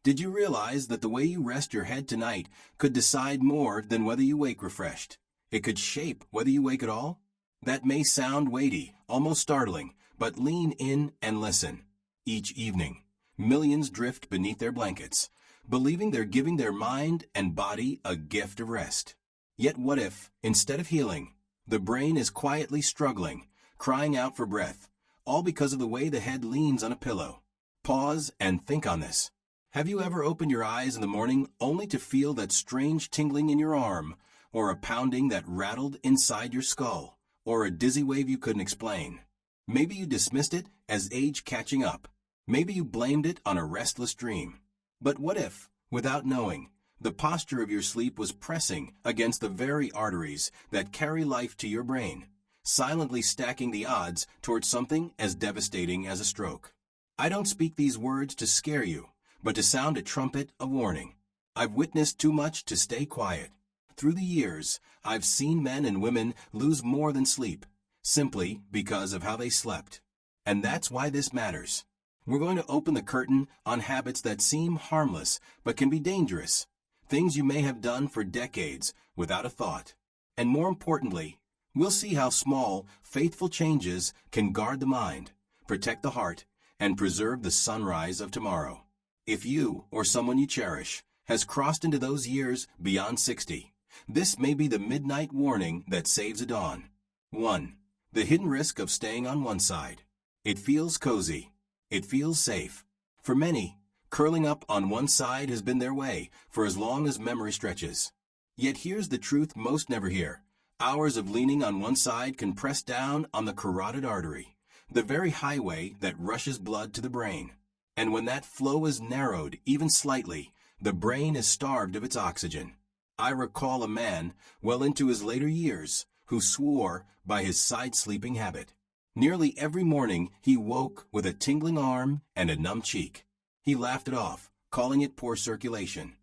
Did you realize that the way you rest your head tonight could decide more than whether you wake refreshed? It could shape whether you wake at all? That may sound weighty, almost startling, but lean in and listen. Each evening, millions drift beneath their blankets, believing they're giving their mind and body a gift of rest. Yet what if, instead of healing, the brain is quietly struggling, crying out for breath, all because of the way the head leans on a pillow? Pause and think on this. Have you ever opened your eyes in the morning only to feel that strange tingling in your arm, or a pounding that rattled inside your skull, or a dizzy wave you couldn't explain? Maybe you dismissed it as age catching up. Maybe you blamed it on a restless dream. But what if, without knowing, the posture of your sleep was pressing against the very arteries that carry life to your brain, silently stacking the odds towards something as devastating as a stroke? I don't speak these words to scare you, but to sound a trumpet of warning. I've witnessed too much to stay quiet. Through the years, I've seen men and women lose more than sleep, simply because of how they slept. And that's why this matters. We're going to open the curtain on habits that seem harmless but can be dangerous. Things you may have done for decades without a thought. And more importantly, we'll see how small, faithful changes can guard the mind, protect the heart, and preserve the sunrise of tomorrow. If you, or someone you cherish, has crossed into those years beyond 60, this may be the midnight warning that saves a dawn. 1. The hidden risk of staying on one side. It feels cozy. It feels safe. For many, curling up on one side has been their way for as long as memory stretches. Yet here's the truth most never hear. Hours of leaning on one side can press down on the carotid artery, the very highway that rushes blood to the brain. And when that flow is narrowed even slightly, the brain is starved of its oxygen. I recall a man, well into his later years, who swore by his side-sleeping habit. Nearly every morning he woke with a tingling arm and a numb cheek. He laughed it off, calling it poor circulation.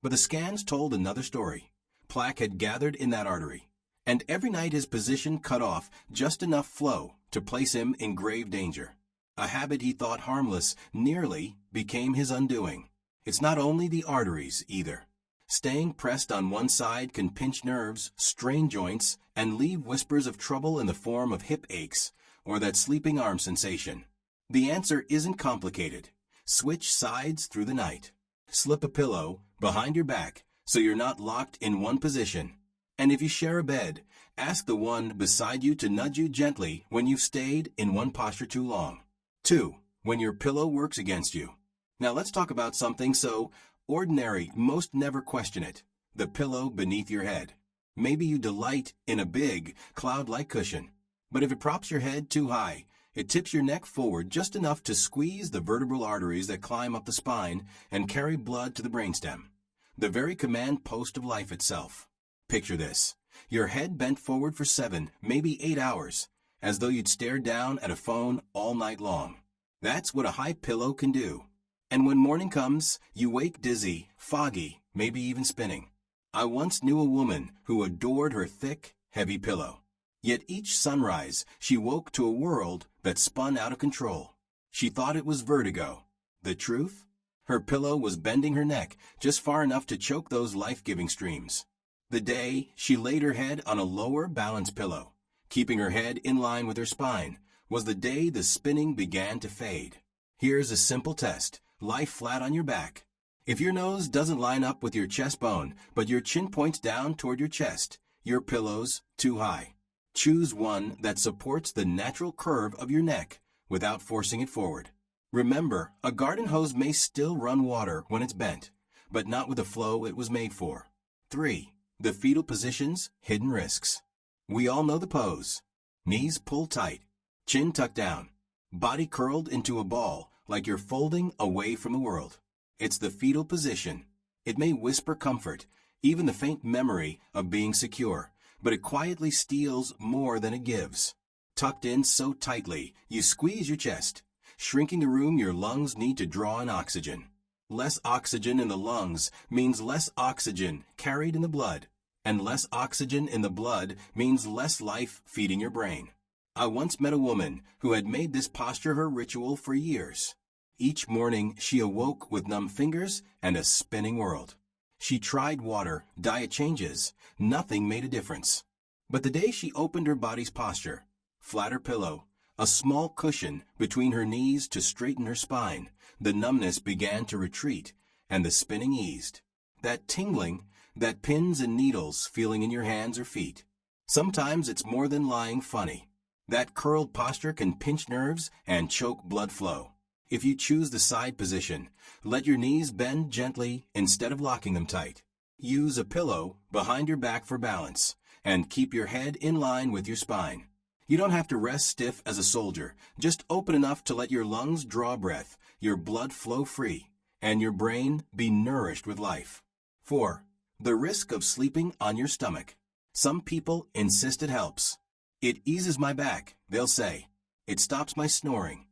But the scans told another story. Plaque had gathered in that artery, and every night his position cut off just enough flow to place him in grave danger. A habit he thought harmless nearly became his undoing. It's not only the arteries, either. Staying pressed on one side can pinch nerves, strain joints, and leave whispers of trouble in the form of hip aches or that sleeping arm sensation. The answer isn't complicated. Switch sides through the night. Slip a pillow behind your back so you're not locked in one position. And if you share a bed, ask the one beside you to nudge you gently when you've stayed in one posture too long. 2. When your pillow works against you. Now let's talk about something so ordinary most never question it. The pillow beneath your head. Maybe you delight in a big, cloud-like cushion. But if it props your head too high, it tips your neck forward just enough to squeeze the vertebral arteries that climb up the spine and carry blood to the brainstem, the very command post of life itself. Picture this. Your head bent forward for 7, maybe 8 hours, as though you'd stare down at a phone all night long. That's what a high pillow can do. And when morning comes, you wake dizzy, foggy, maybe even spinning. I once knew a woman who adored her thick, heavy pillow. Yet each sunrise, she woke to a world that spun out of control. She thought it was vertigo. The truth? Her pillow was bending her neck just far enough to choke those life-giving streams. The day she laid her head on a lower balance pillow, keeping her head in line with her spine, was the day the spinning began to fade. Here's a simple test. Lie flat on your back. If your nose doesn't line up with your chest bone, but your chin points down toward your chest, your pillow's too high. Choose one that supports the natural curve of your neck without forcing it forward. Remember, a garden hose may still run water when it's bent, but not with the flow it was made for. 3. The fetal position's hidden risks. We all know the pose. Knees pulled tight, chin tucked down, body curled into a ball like you're folding away from the world. It's the fetal position. It may whisper comfort, even the faint memory of being secure, but it quietly steals more than it gives. Tucked in so tightly, you squeeze your chest, shrinking the room your lungs need to draw in oxygen. Less oxygen in the lungs means less oxygen carried in the blood, and less oxygen in the blood means less life feeding your brain. I once met a woman who had made this posture her ritual for years. Each morning she awoke with numb fingers and a spinning world. She tried water, diet changes. Nothing made a difference. But the day she opened her body's posture, flatter pillow, a small cushion between her knees to straighten her spine, the numbness began to retreat, and the spinning eased. That tingling, that pins and needles feeling in your hands or feet. Sometimes it's more than lying funny. That curled posture can pinch nerves and choke blood flow. If you choose the side position, let your knees bend gently instead of locking them tight. Use a pillow behind your back for balance, and keep your head in line with your spine. You don't have to rest stiff as a soldier, just open enough to let your lungs draw breath, your blood flow free, and your brain be nourished with life. 4. The risk of sleeping on your stomach. Some people insist it helps. It eases my back, they'll say. It stops my snoring.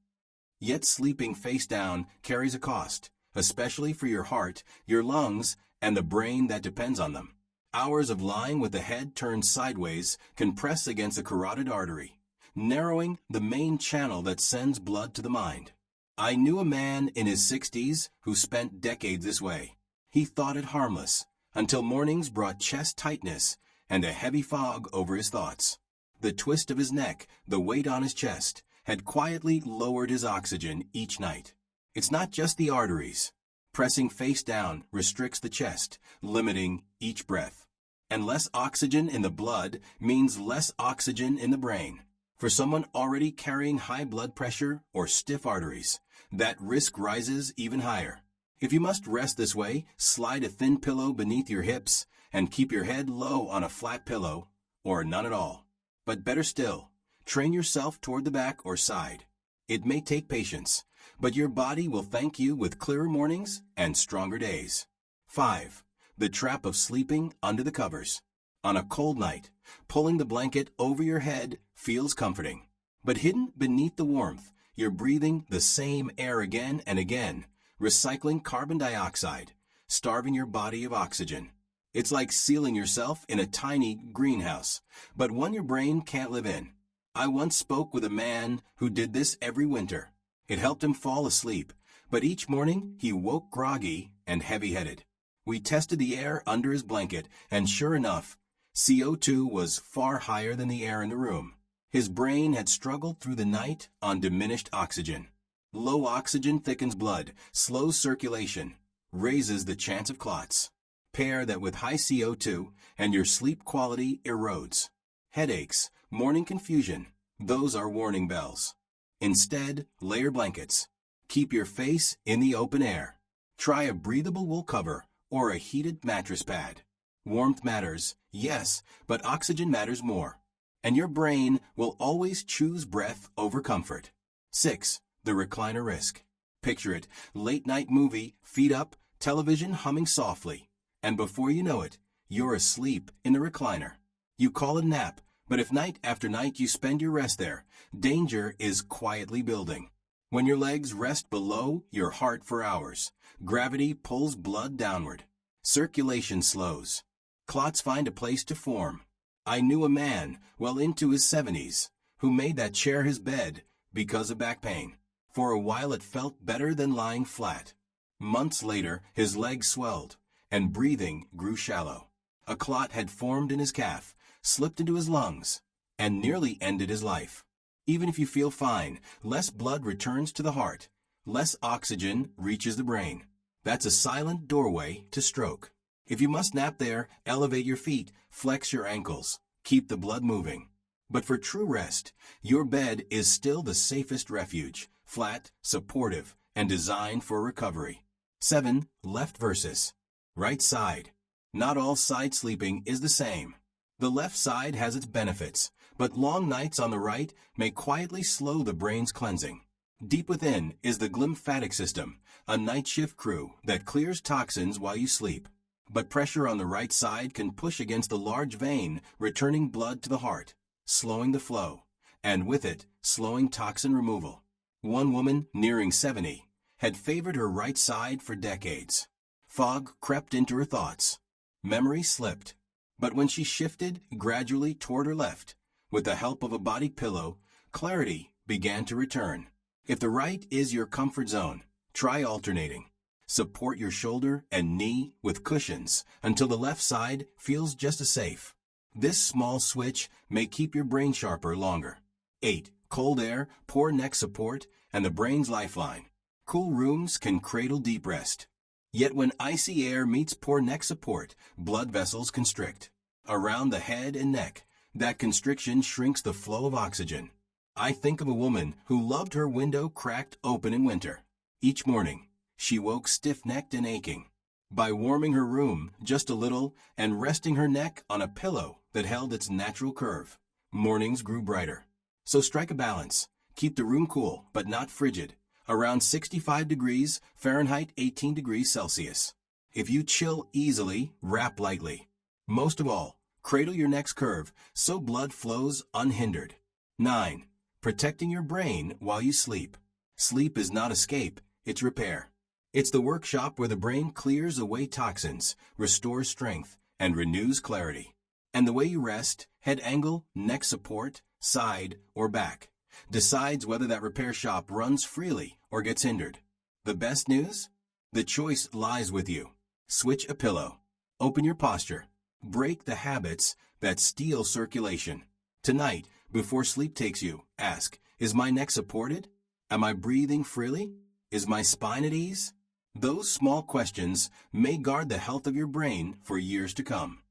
Yet sleeping face down carries a cost, especially for your heart, your lungs, and the brain that depends on them. Hours of lying with the head turned sideways can press against the carotid artery, narrowing the main channel that sends blood to the mind. I knew a man in his 60s who spent decades this way. He thought it harmless, until mornings brought chest tightness and a heavy fog over his thoughts. The twist of his neck, the weight on his chest, had quietly lowered his oxygen each night. It's not just the arteries. Pressing face down restricts the chest, limiting each breath. And less oxygen in the blood means less oxygen in the brain. For someone already carrying high blood pressure or stiff arteries, that risk rises even higher. If you must rest this way, slide a thin pillow beneath your hips and keep your head low on a flat pillow, or none at all. But better still, train yourself toward the back or side. It may take patience, but your body will thank you with clearer mornings and stronger days. 5. The trap of sleeping under the covers. On a cold night, pulling the blanket over your head feels comforting. But hidden beneath the warmth, you're breathing the same air again and again, recycling carbon dioxide, starving your body of oxygen. It's like sealing yourself in a tiny greenhouse, but one your brain can't live in. I once spoke with a man who did this every winter. It helped him fall asleep, but each morning he woke groggy and heavy-headed. We tested the air under his blanket, and sure enough, CO2 was far higher than the air in the room. His brain had struggled through the night on diminished oxygen. Low oxygen thickens blood, slows circulation, raises the chance of clots. Pair that with high CO2, and your sleep quality erodes. Headaches, morning confusion, those are warning bells. Instead, layer blankets. Keep your face in the open air. Try a breathable wool cover or a heated mattress pad. Warmth matters, yes, but oxygen matters more. And your brain will always choose breath over comfort. 6. The recliner risk. Picture it, late night movie, feet up, television humming softly. And before you know it, you're asleep in the recliner. You call it a nap, but if night after night you spend your rest there, danger is quietly building. When your legs rest below your heart for hours, gravity pulls blood downward. Circulation slows. Clots find a place to form. I knew a man, well into his 70s, who made that chair his bed because of back pain. For a while it felt better than lying flat. Months later, his legs swelled, and breathing grew shallow. A clot had formed in his calf, slipped into his lungs, and nearly ended his life. Even if you feel fine, less blood returns to the heart, less oxygen reaches the brain. That's a silent doorway to stroke. If you must nap there, elevate your feet, flex your ankles, keep the blood moving. But for true rest, your bed is still the safest refuge, flat, supportive, and designed for recovery. 7. Left versus right side. Not all side sleeping is the same. The left side has its benefits, but long nights on the right may quietly slow the brain's cleansing. Deep within is the glymphatic system, a night shift crew that clears toxins while you sleep. But pressure on the right side can push against the large vein, returning blood to the heart, slowing the flow, and with it, slowing toxin removal. One woman, nearing 70, had favored her right side for decades. Fog crept into her thoughts. Memory slipped. But when she shifted gradually toward her left, with the help of a body pillow, clarity began to return. If the right is your comfort zone, Try alternating. Support your shoulder and knee with cushions until the left side feels just as safe. This small switch may keep your brain sharper longer. 8. Cold air, poor neck support, and the brain's lifeline. Cool rooms can cradle deep rest. Yet when icy air meets poor neck support, blood vessels constrict. Around the head and neck, that constriction shrinks the flow of oxygen. I think of a woman who loved her window cracked open in winter. Each morning, she woke stiff-necked and aching. By warming her room just a little and resting her neck on a pillow that held its natural curve, mornings grew brighter. So strike a balance. Keep the room cool, but not frigid, around 65 degrees Fahrenheit, 18 degrees Celsius. If you chill easily, wrap lightly. Most of all, cradle your neck's curve so blood flows unhindered. 9. Protecting your brain while you sleep. Sleep is not escape, it's repair. It's the workshop where the brain clears away toxins, restores strength, and renews clarity. And the way you rest, head angle, neck support, side, or back, decides whether that repair shop runs freely or gets hindered. The best news? The choice lies with you. Switch a pillow. Open your posture. Break the habits that steal circulation. Tonight, before sleep takes you, ask, is my neck supported? Am I breathing freely? Is my spine at ease? Those small questions may guard the health of your brain for years to come.